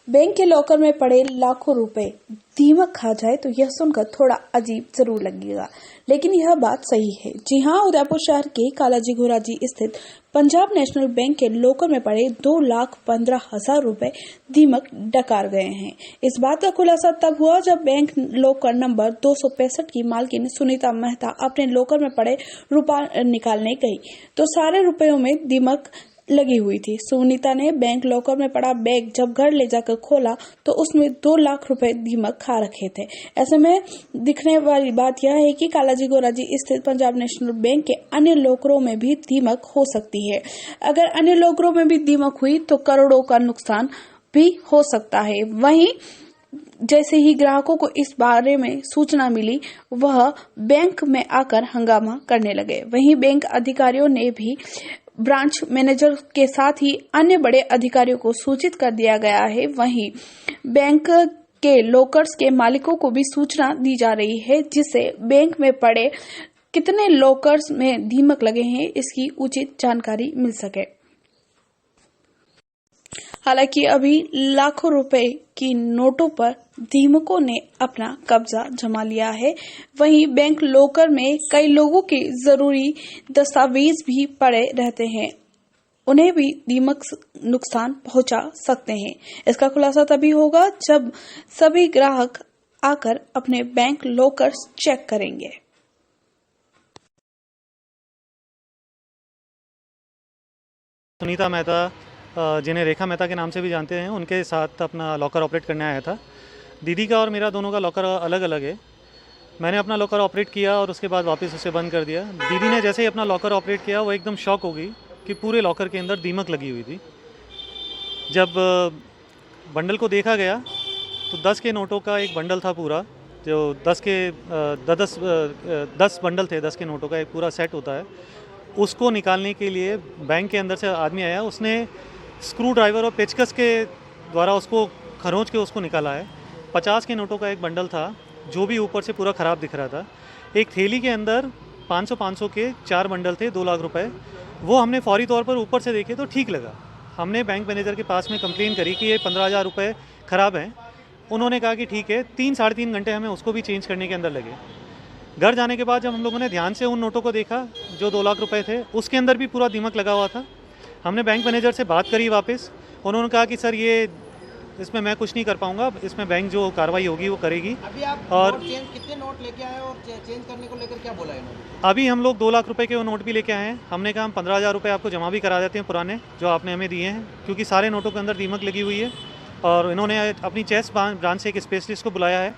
Bank के locker में पड़े लाखों रुपए दीमक खा जाए तो यह सुनकर थोड़ा अजीब जरूर लगेगा, लेकिन यह बात सही है। जी हां, उदयपुर शहर के कालाजी घोराजी स्थित पंजाब नेशनल बैंक के लॉकर में पड़े 2,15,000 रुपए दीमक डकार गए हैं। इस बात का खुलासा तब हुआ जब बैंक लॉकर नंबर 265 की मालकिन सुनीता मेहता अपने लॉकर में पड़े रुपया निकालने गई तो सारे रुपयों में दीमक लगी हुई थी। सुनीता ने बैंक लॉकर में पड़ा बैग जब घर ले जाकर खोला तो उसमें 2 लाख रुपए दीमक खा रखे थे। ऐसे में दिखने वाली बात यह है कि कालाजी घोराजी स्थित पंजाब नेशनल बैंक के अन्य लॉकरों में भी दीमक हो सकती है। अगर अन्य लॉकरों में भी दीमक हुई तो करोड़ों का नुकसान भी हो सकता है। वहीं जैसे ही ग्राहकों को इस बारे में सूचना मिली, वह बैंक में आकर हंगामा करने लगे। वहीं बैंक अधिकारियों ने भी ब्रांच मैनेजर के साथ ही अन्य बड़े अधिकारियों को सूचित कर दिया गया है। वहीं बैंक के लॉकर्स के मालिकों को भी सूचना दी जा रही है, जिससे बैंक में पड़े कितने लॉकर्स में दीमक लगे हैं इसकी उचित जानकारी मिल सके। हालांकि अभी लाखों रुपए की नोटों पर दीमकों ने अपना कब्जा जमा लिया है। वहीं बैंक लॉकर में कई लोगों के जरूरी दस्तावेज भी पड़े रहते हैं, उन्हें भी दीमक नुकसान पहुंचा सकते हैं। इसका खुलासा तभी होगा जब सभी ग्राहक आकर अपने बैंक लॉकर चेक करेंगे। सुनीता मेहता, जिन्हें रेखा मेहता के नाम से भी जानते हैं, उनके साथ अपना लॉकर ऑपरेट करने आया था। दीदी का और मेरा दोनों का लॉकर अलग अलग है। मैंने अपना लॉकर ऑपरेट किया और उसके बाद वापस उसे बंद कर दिया। दीदी ने जैसे ही अपना लॉकर ऑपरेट किया, वो एकदम शॉक हो गई कि पूरे लॉकर के अंदर दीमक लगी हुई थी। जब बंडल को देखा गया तो 10 के नोटों का एक बंडल था पूरा, जो 10 बंडल थे, 10 के नोटों का एक पूरा सेट होता है। उसको निकालने के लिए बैंक के अंदर से आदमी आया, उसने स्क्रू ड्राइवर और पेचकस के द्वारा उसको खरोंच के उसको निकाला है। 50 के नोटों का एक बंडल था, जो भी ऊपर से पूरा ख़राब दिख रहा था। एक थैली के अंदर 500 के 4 बंडल थे, 2 लाख रुपए। वो हमने फौरी तौर पर ऊपर से देखे तो ठीक लगा। हमने बैंक मैनेजर के पास में कंप्लेन करी कि ये 15,000 रुपये ख़राब हैं। उन्होंने कहा कि ठीक है। 3 साढ़े 3 घंटे हमें उसको भी चेंज करने के अंदर लगे। घर जाने के बाद जब हम लोगों ने ध्यान से उन नोटों को देखा जो 2 लाख रुपए थे, उसके अंदर भी पूरा दीमक लगा हुआ था। हमने बैंक मैनेजर से बात करी वापस। उन्होंने कहा कि सर, ये इसमें मैं कुछ नहीं कर पाऊंगा, इसमें बैंक जो कार्रवाई होगी वो करेगी। अभी आप और कितने नोट लेके आए और चेंज करने को लेकर क्या बोला इन्होंने? अभी हम लोग 2 लाख रुपए के वो नोट भी लेके आए हैं। हमने कहा हम 15,000 रुपये आपको जमा भी करा देते हैं, पुराने जो आपने हमें दिए हैं, क्योंकि सारे नोटों के अंदर दीमक लगी हुई है। और इन्होंने अपनी चेस ब्रांच से एक स्पेशलिस्ट को बुलाया है।